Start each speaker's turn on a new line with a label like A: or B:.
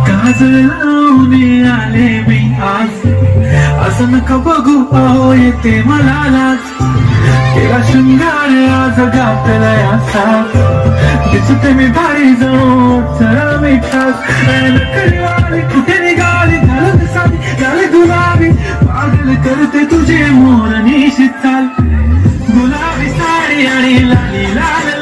A: काजळ लावून आले मी आज, असं नका बघू अहो येते मला लाज. केला शृंगार आज घातलाय असा, दिसते मी भारी जाऊन चला मी ठास. नकळीवाली कुठे निघाली घालत साडी झाली गुलाबी, पागल करते तुझे मोर निशित चाल. गुलाबी साडी आणि लाली लाल